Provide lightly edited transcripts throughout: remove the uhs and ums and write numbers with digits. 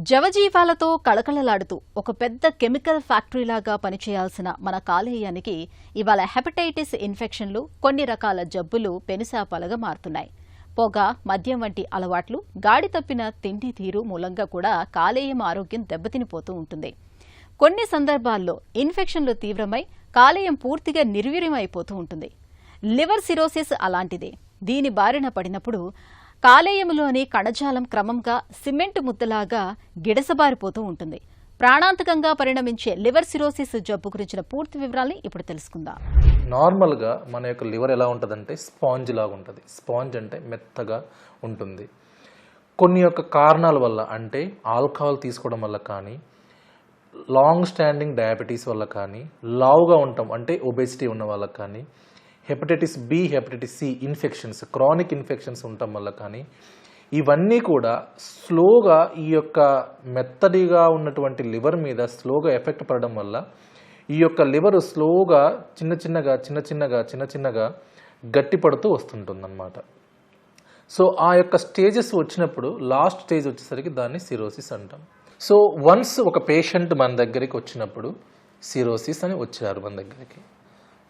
జవజీవాలతో కళకళలాడుతూ ఒక పెద్ద కెమికల్ ఫ్యాక్టరీలాగా పనిచేయాల్సిన మన కాలేయానికి ఇవాళ హెపటైటిస్ ఇన్ఫెక్షన్లు, కొన్ని రకాల జబ్బులు పెనుశాపాలుగా మారుతున్నాయి. పొగ, మద్యం వంటి అలవాట్లు, గాడి తప్పిన తిండి తీరు మూలంగా కూడా కాలేయం ఆరోగ్యం దెబ్బతినిపోతూ ఉంటుంది. కొన్ని సందర్భాల్లో ఇన్ఫెక్షన్లు తీవ్రమై కాలేయం పూర్తిగా నిర్వీర్యమైపోతూ ఉంటుంది. లివర్ సిరోసిస్ అలాంటిదే. దీని బారిన పడినప్పుడు కాలేయంలోని కణజాలం క్రమంగా సిమెంట్ ముద్దలాగా గిడసబారిపోతూ ఉంటుంది. ప్రాణాంతకంగా పరిణమించే లివర్ సిరోసిస్ జబ్బు గురించిన పూర్తి వివరాల్ని ఇప్పుడు తెలుసుకుందాం. నార్మల్గా మన యొక్క లివర్ ఎలా ఉంటుందంటే స్పాంజ్ లాగా ఉంటుంది. స్పాంజ్ అంటే మెత్తగా ఉంటుంది. కొన్ని యొక్క కారణాల వల్ల, అంటే ఆల్కహాల్ తీసుకోవడం వల్ల కానీ, లాంగ్ స్టాండింగ్ డయాబెటీస్ వల్ల కానీ, లావుగా ఉంటాం అంటే ఒబెసిటీ ఉన్న వాళ్ళకి కానీ, hepatitis B, hepatitis C infections, chronic infections ఉండటం వల్ల కానీ, ఇవన్నీ కూడా స్లోగా ఈ యొక్క మెత్తడిగా ఉన్నటువంటి లివర్ మీద స్లోగా ఎఫెక్ట్ పడడం వల్ల ఈ యొక్క లివర్ స్లోగా చిన్న చిన్నగా గట్టిపడుతూ వస్తుంటుందన్నమాట. సో ఆ యొక్క స్టేజెస్ వచ్చినప్పుడు లాస్ట్ స్టేజ్ వచ్చేసరికి దాన్ని సిరోసిస్ అంటాం. సో వన్స్ ఒక పేషెంట్ మన దగ్గరికి వచ్చినప్పుడు సిరోసిస్ అని వచ్చారు మన దగ్గరికి,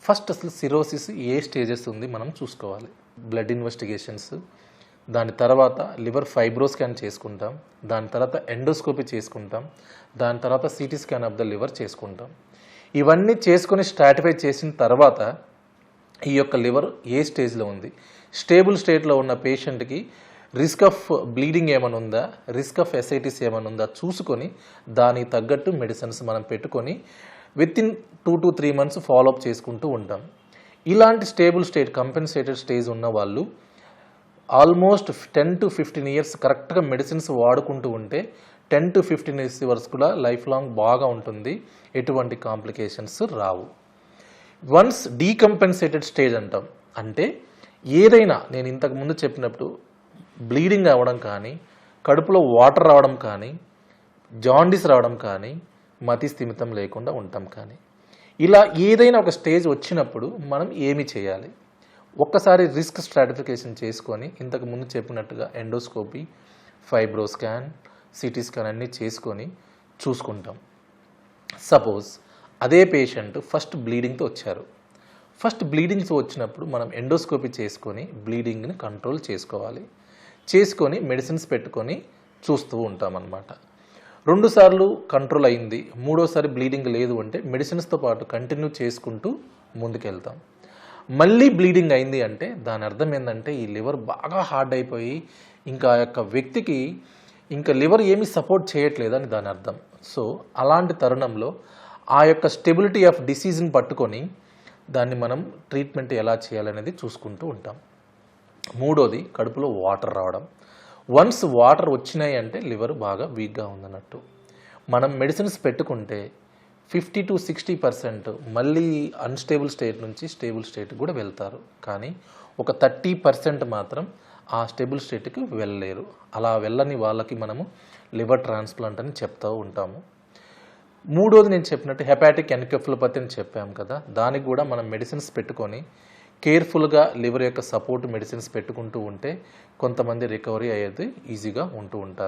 ఫస్ట్ అసలు సిరోసిస్ ఏ స్టేజెస్ ఉంది మనం చూసుకోవాలి. బ్లడ్ ఇన్వెస్టిగేషన్స్, దాని తర్వాత లివర్ ఫైబ్రో స్కాన్ చేసుకుంటాం, దాని తర్వాత ఎండోస్కోపీ చేసుకుంటాం, దాని తర్వాత CT scan of the liver చేసుకుంటాం. ఇవన్నీ చేసుకొని స్ట్రాటిఫై చేసిన తర్వాత ఈ యొక్క లివర్ ఏ స్టేజ్లో ఉంది, స్టేబుల్ స్టేట్లో ఉన్న పేషెంట్కి రిస్క్ ఆఫ్ బ్లీడింగ్ ఏమైనా ఉందా, రిస్క్ ఆఫ్ ఎసైటిస్ ఏమైనా ఉందా చూసుకొని దానికి తగ్గట్టు మెడిసిన్స్ మనం పెట్టుకొని వితిన్ 2 to 3 months ఫాలోఅప్ చేసుకుంటూ ఉంటాం. ఇలాంటి స్టేబుల్ స్టేట్, కంపెన్సేటెడ్ స్టేజ్ ఉన్న వాళ్ళు ఆల్మోస్ట్ 10 to 15 years కరెక్ట్గా మెడిసిన్స్ వాడుకుంటూ ఉంటే 10 to 15 years వరకు కూడా లైఫ్ లాంగ్ బాగా ఉంటుంది, ఎటువంటి కాంప్లికేషన్స్ రావు. వన్స్ డీకంపెన్సేటెడ్ స్టేజ్ అంటాం, అంటే ఏదైనా నేను ఇంతకు ముందు చెప్పినప్పుడు బ్లీడింగ్ అవ్వడం కానీ, కడుపులో వాటర్ రావడం కానీ, జాండీస్ రావడం కానీ, మతి స్థిమితం లేకుండా ఉంటాం కానీ, ఇలా ఏదైనా ఒక స్టేజ్ వచ్చినప్పుడు మనం ఏమి చేయాలి? ఒక్కసారి రిస్క్ స్ట్రాటిఫికేషన్ చేసుకొని ఇంతకు ముందు చెప్పినట్టుగా endoscopy, fibro scan, CT scan అన్నీ చేసుకొని చూసుకుంటాం. సపోజ్ అదే పేషెంట్ ఫస్ట్ బ్లీడింగ్తో వచ్చారు. ఫస్ట్ బ్లీడింగ్తో వచ్చినప్పుడు మనం ఎండోస్కోపీ చేసుకొని బ్లీడింగ్ని కంట్రోల్ చేసుకోవాలి. చేసుకొని మెడిసిన్స్ పెట్టుకొని చూస్తూ ఉంటామన్నమాట. 2 సార్లు కంట్రోల్ అయింది, 3వసారి బ్లీడింగ్ లేదు అంటే మెడిసిన్స్తో పాటు కంటిన్యూ చేసుకుంటూ ముందుకెళ్తాం. మళ్ళీ బ్లీడింగ్ అయింది అంటే దాని అర్థం ఏంటంటే ఈ లివర్ బాగా హార్డ్ అయిపోయి ఇంకా ఆ యొక్క వ్యక్తికి ఇంకా లివర్ ఏమీ సపోర్ట్ చేయట్లేదని దాని అర్థం. సో అలాంటి తరుణంలో ఆ యొక్క స్టెబిలిటీ ఆఫ్ డిసీజ్ని పట్టుకొని దాన్ని మనం ట్రీట్మెంట్ ఎలా చేయాలనేది చూసుకుంటూ ఉంటాం. 3వది కడుపులో వాటర్ రావడం. వన్స్ వాటర్ వచ్చినాయి అంటే లివర్ బాగా వీక్గా ఉందన్నట్టు. మనం మెడిసిన్స్ పెట్టుకుంటే 50 to 60% మళ్ళీ అన్స్టేబుల్ స్టేట్ నుంచి స్టేబుల్ స్టేట్ కూడా వెళ్తారు, కానీ ఒక 30% మాత్రం ఆ స్టేబుల్ స్టేట్కి వెళ్ళలేరు. అలా వెళ్ళని వాళ్ళకి మనము లివర్ ట్రాన్స్ప్లాంట్ అని చెప్తూ ఉంటాము. 3వది నేను చెప్పినట్టు హెపాటిక్ ఎన్కెఫలోపతి అని చెప్పాము కదా, దానికి కూడా మనం మెడిసిన్స్ పెట్టుకొని కేర్ఫుల్గా లివర్ యొక్క సపోర్ట్ మెడిసిన్స్ పెట్టుకుంటూ ఉంటే కొంతమంది రికవరీ అయ్యేది ఈజీగా ఉంటూ ఉంటారు.